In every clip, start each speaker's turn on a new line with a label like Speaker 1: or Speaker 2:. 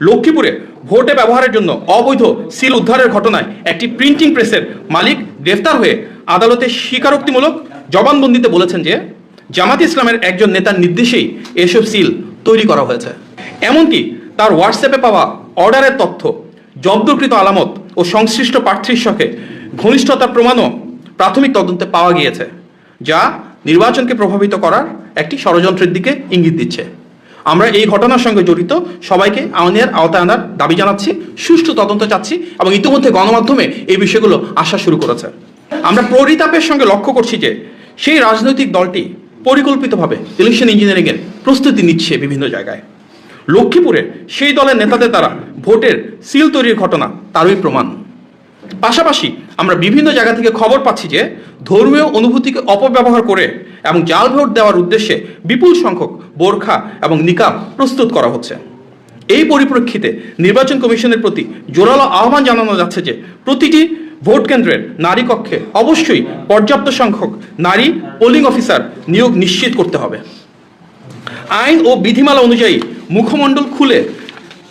Speaker 1: লক্ষ্মীপুরে ভোটে ব্যবহারের জন্য অবৈধ সিল উদ্ধারের ঘটনায় একটি প্রিন্টিং প্রেসের মালিক গ্রেফতার হয়ে আদালতে স্বীকারোক্তিমূলক জবানবন্দিতে বলেছেন যে জামাত ইসলামের একজন নেতার নির্দেশেই এসব সিল তৈরি করা হয়েছে। এমনকি তার হোয়াটসঅ্যাপে পাওয়া অর্ডারের তথ্য, জব্দকৃত আলামত ও সংশ্লিষ্ট প্রার্থীর সঙ্গে ঘনিষ্ঠতার প্রমাণও প্রাথমিক তদন্তে পাওয়া গিয়েছে, যা নির্বাচনকে প্রভাবিত করার একটি ষড়যন্ত্রের দিকে ইঙ্গিত দিচ্ছে। আমরা এই ঘটনার সঙ্গে জড়িত সবাইকে আইনের আওতায় আনার দাবি জানাচ্ছি, সুষ্ঠু তদন্ত চাচ্ছি এবং ইতিমধ্যে গণমাধ্যমে এই বিষয়গুলো আসা শুরু করেছে। আমরা পরিতাপের সঙ্গে লক্ষ্য করছি যে সেই রাজনৈতিক দলটি পরিকল্পিতভাবে ইলেকশন ইঞ্জিনিয়ারিংয়ের প্রস্তুতি নিচ্ছে বিভিন্ন জায়গায়। লক্ষ্মীপুরে সেই দলের নেতাদের দ্বারা ভোটের সিল তৈরির ঘটনা তারই প্রমাণ। পাশাপাশি আমরা বিভিন্ন জায়গা থেকে খবর পাচ্ছি যে ধর্মীয় অনুভূতিকে অপব্যবহার করে এবং জাল ভোট দেওয়ার উদ্দেশ্যে বিপুল সংখ্যক বোরখা এবং নিকাব প্রস্তুত করা হচ্ছে। এই পরিপ্রেক্ষিতে নির্বাচন কমিশনের প্রতি জোরালো আহ্বান জানানো যাচ্ছে যে প্রতিটি ভোট কেন্দ্রের নারী কক্ষে অবশ্যই পর্যাপ্ত সংখ্যক নারী পোলিং অফিসার নিয়োগ নিশ্চিত করতে হবে। আইন ও বিধিমালা অনুযায়ী মুখমণ্ডল খুলে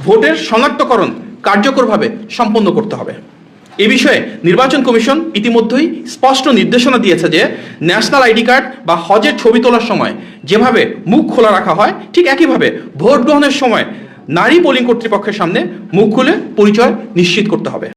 Speaker 1: ভোটের শনাক্তকরণ কার্যকরভাবে সম্পন্ন করতে হবে। এ বিষয়ে নির্বাচন কমিশন ইতিমধ্যেই স্পষ্ট নির্দেশনা দিয়েছে যে ন্যাশনাল আইডি কার্ড বা হজের ছবি তোলার সময় যেভাবে মুখ খোলা রাখা হয়, ঠিক একইভাবে ভোট গ্রহণের সময় নারী পোলিং কর্তৃপক্ষের সামনে মুখ খুলে পরিচয় নিশ্চিত করতে হবে।